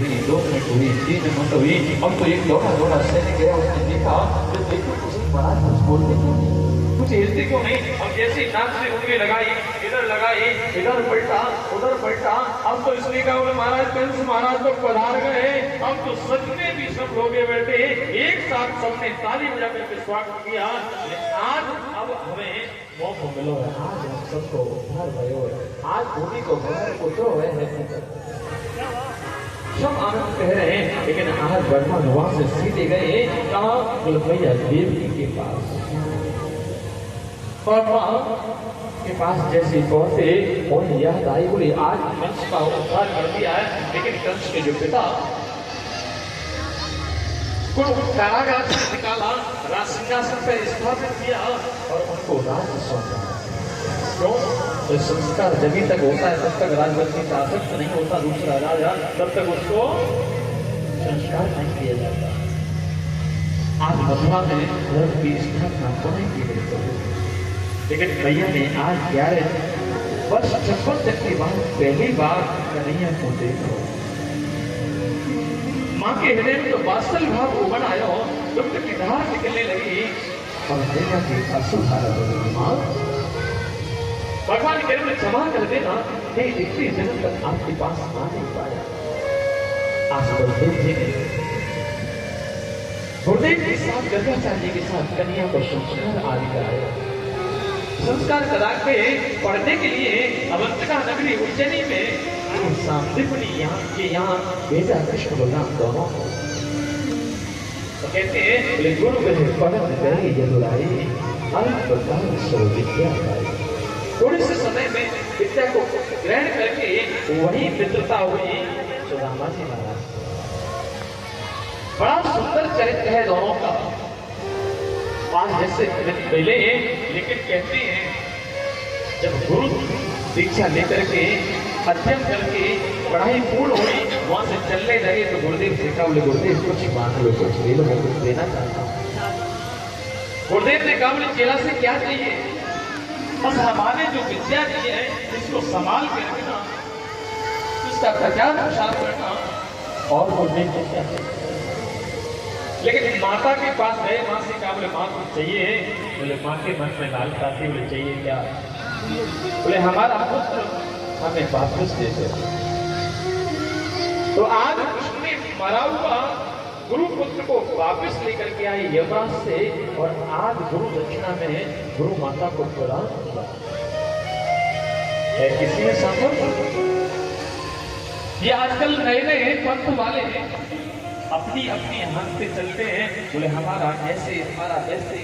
हुई, 2 मिनट हुई, 3 मिनट हुई, अब तो एक लौटा सैनिक गया, उसने देखा, जब देखो उसे महाराज कुछ बोलते क्यों नहीं, कुछ हिलते क्यों नहीं। अब जैसे नाक से उंगली लगाई, इधर पलटा, उधर पलटा, अब तो इसलिए कहा बोले महाराज कंस महाराज तो पधार गए। अब तो सच में भी सब लोग बैठे एक साथ सबने ताली बजा करके स्वागत किया। आज अब हमें मौका मिलो है, आज हम सबको उद्धार भयो है, आज भूमि को घर पुत्रो है, सब आनंद कह रहे हैं। लेकिन आज ब्रह्मा वहां से सीधे गए कहा गुलमैया देवी के पास, और मां के पास जैसे पहुंचे और यह आई बोली आज कंस का उद्धार कर दिया है। लेकिन कंस के जो पिता को कारागार से निकाला, राजसिंहासन पर स्थापित किया और उनको राज सौंपा। क्यों? तो संस्कार जब तक होता है तब तक राजवंशी का आसक्त नहीं होता दूसरा राजा, तब तक उसको संस्कार नहीं किया जाता। आज मथुरा में धर्म की स्थापना होने की गई, लेकिन भैया ने आज 11 वर्ष 56 तक के बाद पहली बार कन्हैया को देखो। माँ के हृदय में तो वात्सल भाव को बनाया, दुख की धार निकलने लगी और भैया की अश्रुधारा बनी। माँ भगवान के लिए क्षमा कर देना, ये इतने जन्म तक आपके पास आ नहीं पाया। आज गुरुदेव के साथ गर्भाचार्य के साथ कन्या को संस्कार आदि कराया। संस्कार करा के पढ़ने के लिए अवंतिका नगरी उज्जैनी में सांदीपनी यहाँ भेजा कृष्ण बलराम दोनों को। तो कहते हैं बोले गुरु गए पढ़न गए जदुराई, अल्प प्रकार सो विद्या पाई। थोड़े से समय में विद्या को ग्रहण करके वही मित्रता हुई सुदामा जी महाराज। बड़ा सुंदर चरित्र है दोनों का, आज जैसे पहले, लेकिन कहते हैं जब गुरु दीक्षा लेकर के अध्ययन करके पढ़ाई पूर्ण हुई, वहां से चलने लगे तो गुरुदेव से कहा बोले गुरुदेव कुछ मांग लो, कुछ ले लो, मैं कुछ देना चाहता हूँ। गुरुदेव ने कहा बोले चेला से क्या चाहिए, बस हमारे जो विद्या दी है इसको संभाल के रखना, इसका प्रचार प्रसार करना, और गुरुदेव को क्या चाहिए। लेकिन माता के पास गए, माँ से कहा बोले माँ कुछ चाहिए, बोले माँ के मन में लालसा थी, बोले चाहिए क्या, बोले हमारा पुत्र हमें वापस दे दे। तो आज कृष्ण ने मरा हुआ गुरु पुत्र को वापस लेकर के आई यमराज से, और आज गुरु दक्षिणा में गुरु माता को प्रदान किया है। किसी ने सामने ये आजकल नए नए पंथ वाले अपनी अपनी हाथ पे चलते हैं, बोले हमारा ऐसे हमारा वैसे।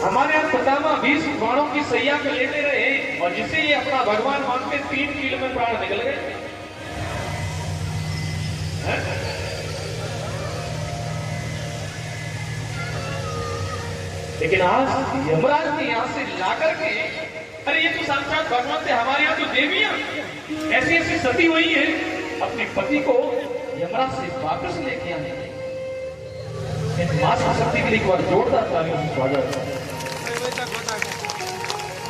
हमारे यहाँ पितामह 20 बाणों की सैया पे लेते रहे, और जिसे ये अपना भगवान मानते 3 कील में प्राण निकल गए। लेकिन आज यमराज ने यहाँ से लाकर के, अरे ये तो साक्षात भगवान थे, हमारे यहाँ तो देवियां ऐसी ऐसी सती हुई है, अपने पति को यमराज से वापस लेके आने। मां शक्ति के लिए एक बार जोरदार तालियों से स्वागत।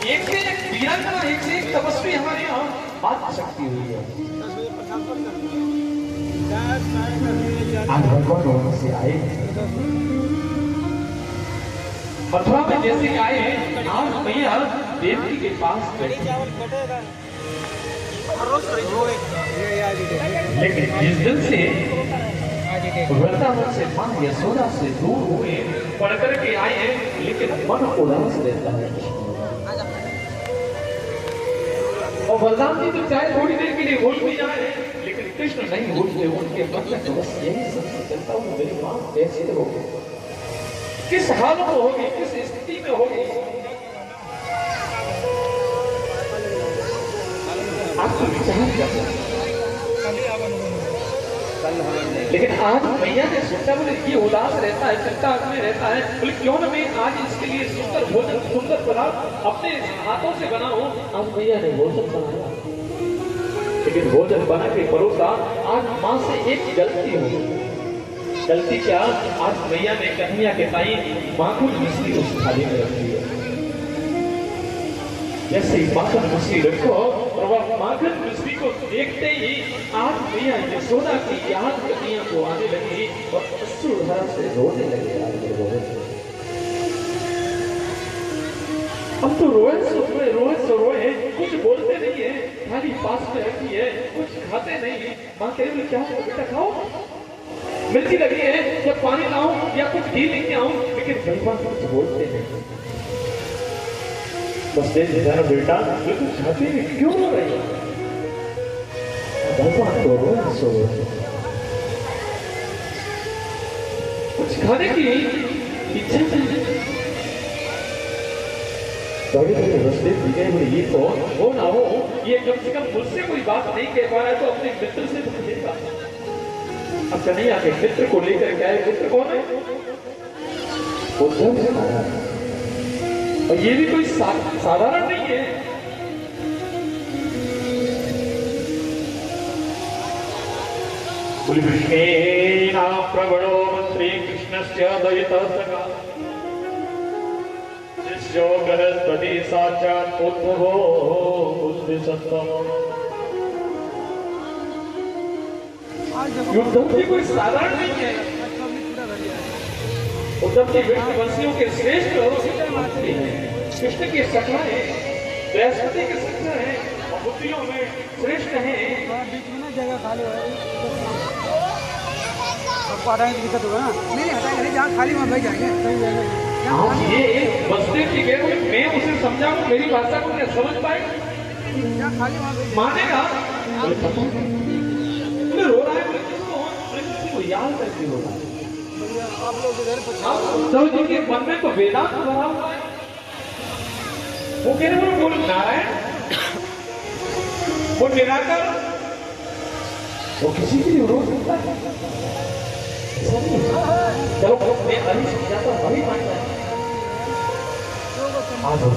एक से एक वीरांगना, एक से एक तपस्वी हमारे यहाँ मां शक्ति हुई है। आज भगवान वहां से आए, मथुरा में जैसे आए हैं, आज मैया देवकी के पास बैठे। लेकिन जिस दिन से वृंदावन से मां यशोदा से दूर हुए, पढ़ करके आए हैं, लेकिन मन उदास रहता है। और बलराम जी तो चाहे थोड़ी देर के लिए भूल भी जाए, लेकिन कृष्ण नहीं भूलते, उनके मन में तो बस यही सब चलता हूँ, मेरी मां कैसे होगी, किस हाल में होगी, किस स्थिति में होगी। आपको विचार करना। लेकिन आज मैया ने सोचा बोले ये उदास रहता है, चिंता में रहता है, बोले क्यों न मैं आज इसके लिए सुंदर भोजन, सुंदर पदार्थ अपने हाथों से बनाऊं। आज मैया ने भोजन बनाया, लेकिन भोजन बना के परोसा। आज मां से एक गलती हो गई। गलती क्या? आज मैया ने कन्हैया के ताई माखुन मिश्री उस थाली में रखी है। जैसे ही माखन मिश्री रखो और वह माखन मिश्री को देखते ही आज मैया यशोदा की याद कन्हैया को आने लगी और अश्रुधारा से रोने लगे। अब तो रोए सो रोए कुछ बोलते नहीं है, थाली पास में रखी है, कुछ खाते नहीं। माँ कह रही क्या हो बेटा, खाओ, मिर्ची लगी है, या पानी लाऊं या कुछ घी लेके आऊं, लेकिन भगवान कुछ बोलते नहीं। बस जाना बेटा, ये कुछ खाते नहीं, क्यों रो रही है? भगवान तो रोए सो रोए, कुछ खाने की इच्छा नहीं। रस्ते दिखे हुए ये कौन हो ना हो, ये कम से कम मुझसे कोई बात नहीं कह पा रहा है तो अपने मित्र से तो कहेगा। अब कन्हैया के मित्र को लेकर क्या है? मित्र कौन है? उद्धव। और ये भी कोई साधारण नहीं है। कृष्णेन प्रबलो मंत्री कृष्णस्य दयितः जो बृहस्पति साक्षात् उद्धवो बुद्धिसत्त्वम्। उद्धव जी कोई साधारण नहीं है। उद्धव जी वंशियों के श्रेष्ठ मंत्री हैं, कृष्ण के सखा हैं, बृहस्पति के सखा हैं, और बुद्धियों में श्रेष्ठ हैं। बीच में ना जगह खाली है, सबको हटाने की दिक्कत होगा ना। नहीं हटाएंगे नहीं, जहाँ खाली वहाँ बैठ जाएंगे, सही जगह। हाँ, ये बसदेव जी कह रहे, मैं उसे समझाऊं, मेरी भाषा को क्या समझ पाएगा? मानेगा? रो रहा है किसी को याद करके रो रहा है। आप लोग इधर उद्धव जी के मन में तो वेदांत भरा हुआ है। वो कह रहे बोल नारायण, वो निराकार, वो किसी के लिए रो सकता है। चलो मैं अभी समझाता हूँ, अभी मानता है। आज हो